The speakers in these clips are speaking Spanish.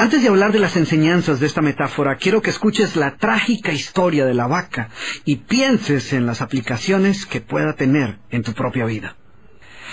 Antes de hablar de las enseñanzas de esta metáfora, quiero que escuches la trágica historia de la vaca y pienses en las aplicaciones que pueda tener en tu propia vida.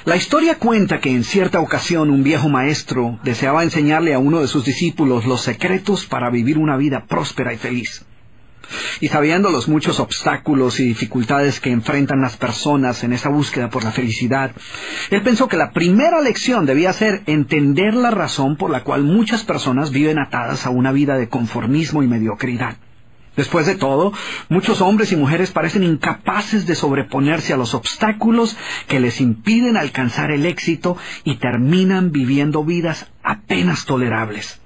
La historia cuenta que en cierta ocasión un viejo maestro deseaba enseñarle a uno de sus discípulos los secretos para vivir una vida próspera y feliz. Y sabiendo los muchos obstáculos y dificultades que enfrentan las personas en esa búsqueda por la felicidad, él pensó que la primera lección debía ser entender la razón por la cual muchas personas viven atadas a una vida de conformismo y mediocridad. Después de todo, muchos hombres y mujeres parecen incapaces de sobreponerse a los obstáculos que les impiden alcanzar el éxito y terminan viviendo vidas apenas tolerables.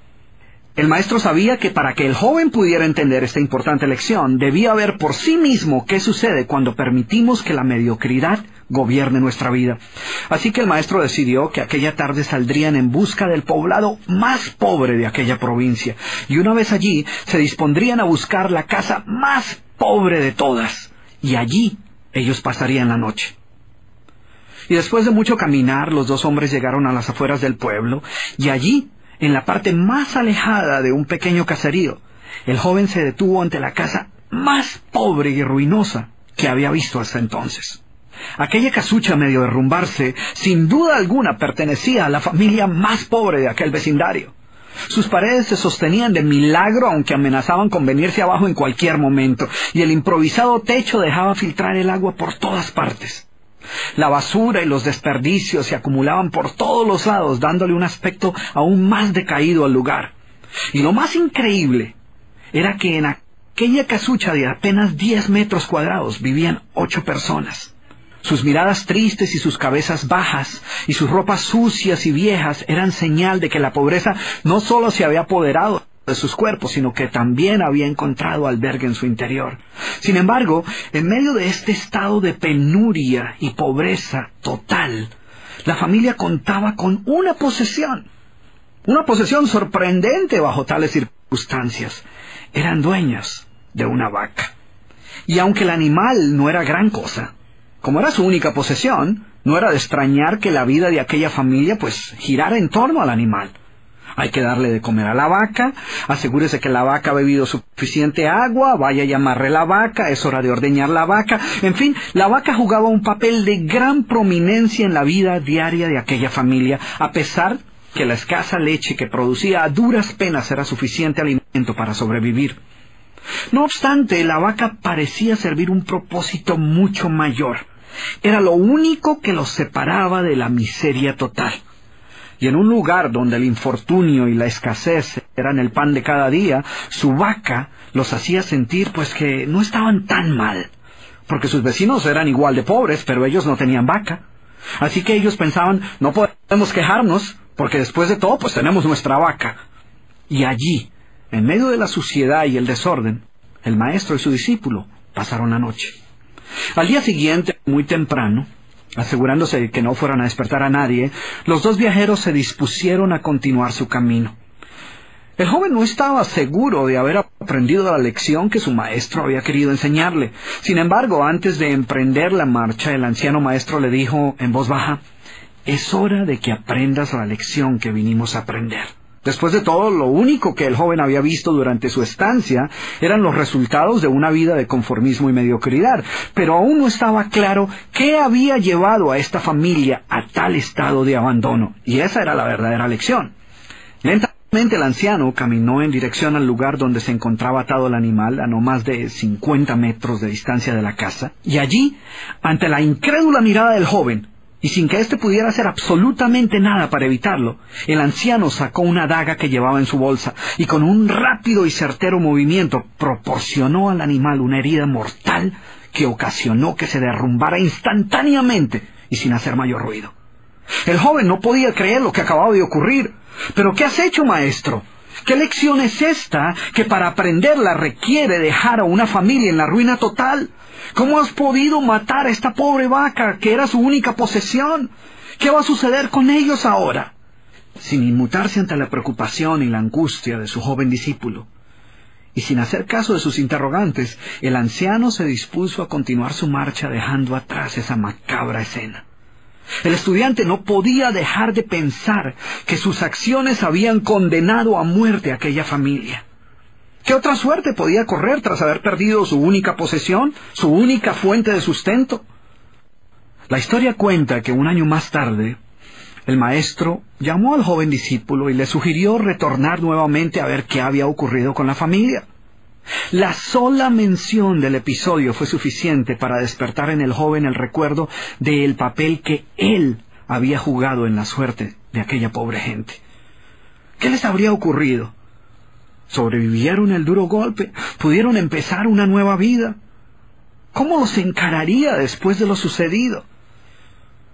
El maestro sabía que para que el joven pudiera entender esta importante lección, debía ver por sí mismo qué sucede cuando permitimos que la mediocridad gobierne nuestra vida. Así que el maestro decidió que aquella tarde saldrían en busca del poblado más pobre de aquella provincia, y una vez allí se dispondrían a buscar la casa más pobre de todas, y allí ellos pasarían la noche. Y después de mucho caminar, los dos hombres llegaron a las afueras del pueblo, y allí, en la parte más alejada de un pequeño caserío, el joven se detuvo ante la casa más pobre y ruinosa que había visto hasta entonces. Aquella casucha, medio derrumbarse, sin duda alguna pertenecía a la familia más pobre de aquel vecindario. Sus paredes se sostenían de milagro, aunque amenazaban con venirse abajo en cualquier momento, y el improvisado techo dejaba filtrar el agua por todas partes. La basura y los desperdicios se acumulaban por todos los lados, dándole un aspecto aún más decaído al lugar. Y lo más increíble era que en aquella casucha de apenas 10 metros cuadrados vivían 8 personas. Sus miradas tristes y sus cabezas bajas y sus ropas sucias y viejas eran señal de que la pobreza no solo se había apoderado de sus cuerpos, sino que también había encontrado albergue en su interior. Sin embargo, en medio de este estado de penuria y pobreza total, la familia contaba con una posesión sorprendente bajo tales circunstancias. Eran dueños de una vaca. Y aunque el animal no era gran cosa, como era su única posesión, no era de extrañar que la vida de aquella familia girara en torno al animal. Hay que darle de comer a la vaca, asegúrese que la vaca ha bebido suficiente agua, vaya a llamarle la vaca, es hora de ordeñar la vaca. En fin, la vaca jugaba un papel de gran prominencia en la vida diaria de aquella familia, a pesar que la escasa leche que producía a duras penas era suficiente alimento para sobrevivir. No obstante, la vaca parecía servir un propósito mucho mayor. Era lo único que los separaba de la miseria total. Y en un lugar donde el infortunio y la escasez eran el pan de cada día, su vaca los hacía sentir que no estaban tan mal, porque sus vecinos eran igual de pobres, pero ellos no tenían vaca. Así que ellos pensaban, no podemos quejarnos, porque después de todo tenemos nuestra vaca. Y allí, en medio de la suciedad y el desorden, el maestro y su discípulo pasaron la noche. Al día siguiente, muy temprano, asegurándose de que no fueran a despertar a nadie, los dos viajeros se dispusieron a continuar su camino. El joven no estaba seguro de haber aprendido la lección que su maestro había querido enseñarle. Sin embargo, antes de emprender la marcha, el anciano maestro le dijo en voz baja: «Es hora de que aprendas la lección que vinimos a aprender». Después de todo, lo único que el joven había visto durante su estancia eran los resultados de una vida de conformismo y mediocridad, pero aún no estaba claro qué había llevado a esta familia a tal estado de abandono, y esa era la verdadera lección. Lentamente el anciano caminó en dirección al lugar donde se encontraba atado el animal, a no más de 50 metros de distancia de la casa, y allí, ante la incrédula mirada del joven, y sin que éste pudiera hacer absolutamente nada para evitarlo, el anciano sacó una daga que llevaba en su bolsa y con un rápido y certero movimiento proporcionó al animal una herida mortal que ocasionó que se derrumbara instantáneamente y sin hacer mayor ruido. El joven no podía creer lo que acababa de ocurrir. «¿Pero qué has hecho, maestro? ¿Qué lección es esta que para aprenderla requiere dejar a una familia en la ruina total? ¿Cómo has podido matar a esta pobre vaca, que era su única posesión? ¿Qué va a suceder con ellos ahora?» Sin inmutarse ante la preocupación y la angustia de su joven discípulo, y sin hacer caso de sus interrogantes, el anciano se dispuso a continuar su marcha dejando atrás esa macabra escena. El estudiante no podía dejar de pensar que sus acciones habían condenado a muerte a aquella familia. ¿Qué otra suerte podía correr tras haber perdido su única posesión, su única fuente de sustento? La historia cuenta que un año más tarde, el maestro llamó al joven discípulo y le sugirió retornar nuevamente a ver qué había ocurrido con la familia. La sola mención del episodio fue suficiente para despertar en el joven el recuerdo del papel que él había jugado en la suerte de aquella pobre gente. ¿Qué les habría ocurrido? ¿Sobrevivieron el duro golpe? ¿Pudieron empezar una nueva vida? ¿Cómo los encararía después de lo sucedido?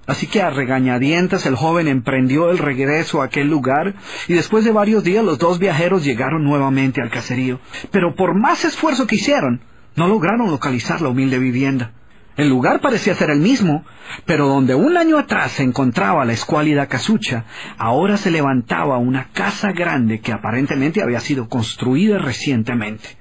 Así que a regañadientes el joven emprendió el regreso a aquel lugar y después de varios días los dos viajeros llegaron nuevamente al caserío. Pero por más esfuerzo que hicieron, no lograron localizar la humilde vivienda. El lugar parecía ser el mismo, pero donde un año atrás se encontraba la escuálida casucha, ahora se levantaba una casa grande que aparentemente había sido construida recientemente.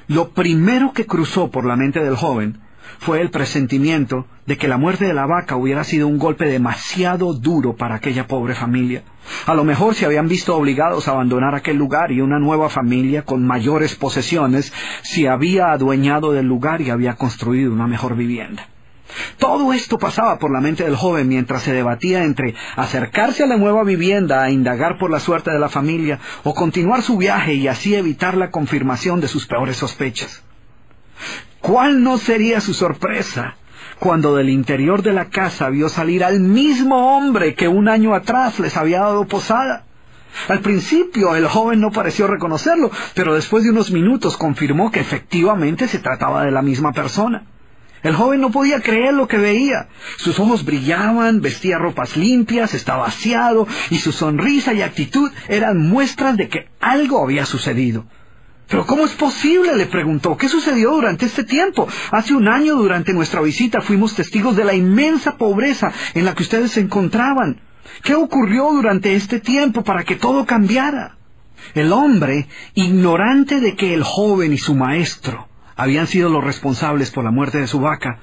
Lo primero que cruzó por la mente del joven fue el presentimiento de que la muerte de la vaca hubiera sido un golpe demasiado duro para aquella pobre familia. A lo mejor se habían visto obligados a abandonar aquel lugar y una nueva familia con mayores posesiones se había adueñado del lugar y había construido una mejor vivienda. Todo esto pasaba por la mente del joven mientras se debatía entre acercarse a la nueva vivienda a indagar por la suerte de la familia o continuar su viaje y así evitar la confirmación de sus peores sospechas. ¿Cuál no sería su sorpresa cuando del interior de la casa vio salir al mismo hombre que un año atrás les había dado posada? Al principio el joven no pareció reconocerlo, pero después de unos minutos confirmó que efectivamente se trataba de la misma persona. El joven no podía creer lo que veía. Sus ojos brillaban, vestía ropas limpias, estaba aseado, y su sonrisa y actitud eran muestras de que algo había sucedido. ¿Pero cómo es posible?, le preguntó. ¿Qué sucedió durante este tiempo? Hace un año, durante nuestra visita, fuimos testigos de la inmensa pobreza en la que ustedes se encontraban. ¿Qué ocurrió durante este tiempo para que todo cambiara? El hombre, ignorante de que el joven y su maestro habían sido los responsables por la muerte de su vaca,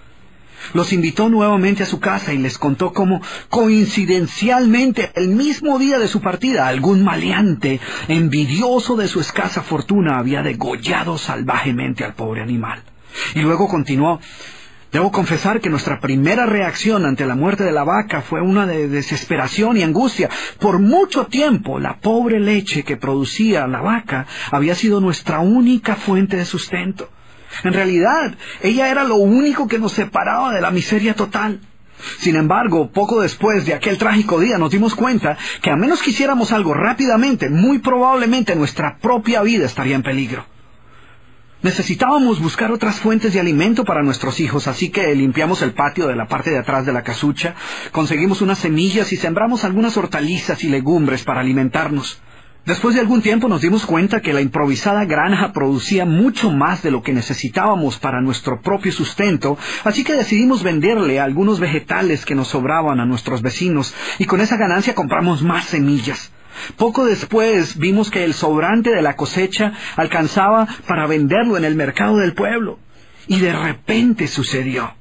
los invitó nuevamente a su casa y les contó cómo, coincidencialmente, el mismo día de su partida, algún maleante, envidioso de su escasa fortuna, había degollado salvajemente al pobre animal. Y luego continuó: debo confesar que nuestra primera reacción ante la muerte de la vaca fue una de desesperación y angustia. Por mucho tiempo, la pobre leche que producía la vaca había sido nuestra única fuente de sustento. En realidad, ella era lo único que nos separaba de la miseria total. Sin embargo, poco después de aquel trágico día nos dimos cuenta que a menos que hiciéramos algo rápidamente, muy probablemente nuestra propia vida estaría en peligro. Necesitábamos buscar otras fuentes de alimento para nuestros hijos, así que limpiamos el patio de la parte de atrás de la casucha, conseguimos unas semillas y sembramos algunas hortalizas y legumbres para alimentarnos. Después de algún tiempo nos dimos cuenta que la improvisada granja producía mucho más de lo que necesitábamos para nuestro propio sustento, así que decidimos venderle algunos vegetales que nos sobraban a nuestros vecinos, y con esa ganancia compramos más semillas. Poco después vimos que el sobrante de la cosecha alcanzaba para venderlo en el mercado del pueblo. Y de repente sucedió.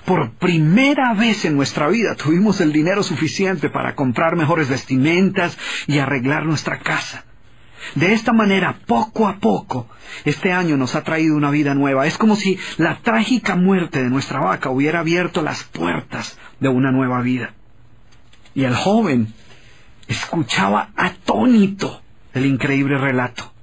Por primera vez en nuestra vida tuvimos el dinero suficiente para comprar mejores vestimentas y arreglar nuestra casa. De esta manera, poco a poco, este año nos ha traído una vida nueva. Es como si la trágica muerte de nuestra vaca hubiera abierto las puertas de una nueva vida. Y el joven escuchaba atónito el increíble relato.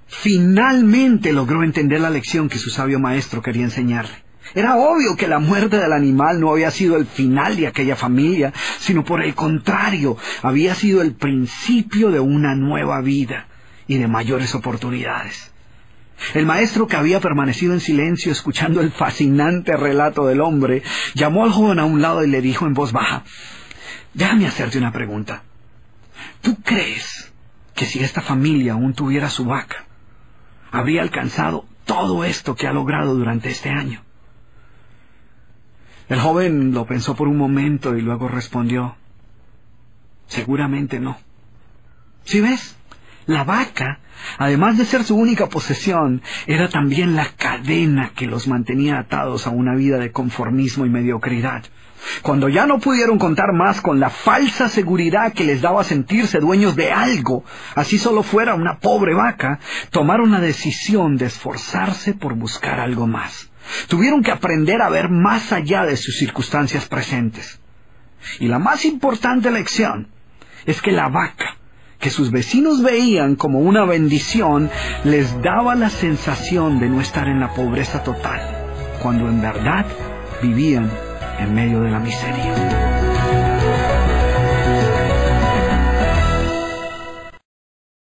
Finalmente logró entender la lección que su sabio maestro quería enseñarle. Era obvio que la muerte del animal no había sido el final de aquella familia, sino por el contrario, había sido el principio de una nueva vida y de mayores oportunidades. El maestro, que había permanecido en silencio escuchando el fascinante relato del hombre, llamó al joven a un lado y le dijo en voz baja: déjame hacerte una pregunta. ¿Tú crees que si esta familia aún tuviera su vaca, habría alcanzado todo esto que ha logrado durante este año? El joven lo pensó por un momento y luego respondió: seguramente no. ¿Sí ves? La vaca, además de ser su única posesión, era también la cadena que los mantenía atados a una vida de conformismo y mediocridad. Cuando ya no pudieron contar más con la falsa seguridad que les daba sentirse dueños de algo, así solo fuera una pobre vaca, tomaron la decisión de esforzarse por buscar algo más. Tuvieron que aprender a ver más allá de sus circunstancias presentes. Y la más importante lección es que la vaca, que sus vecinos veían como una bendición, les daba la sensación de no estar en la pobreza total, cuando en verdad vivían en medio de la miseria.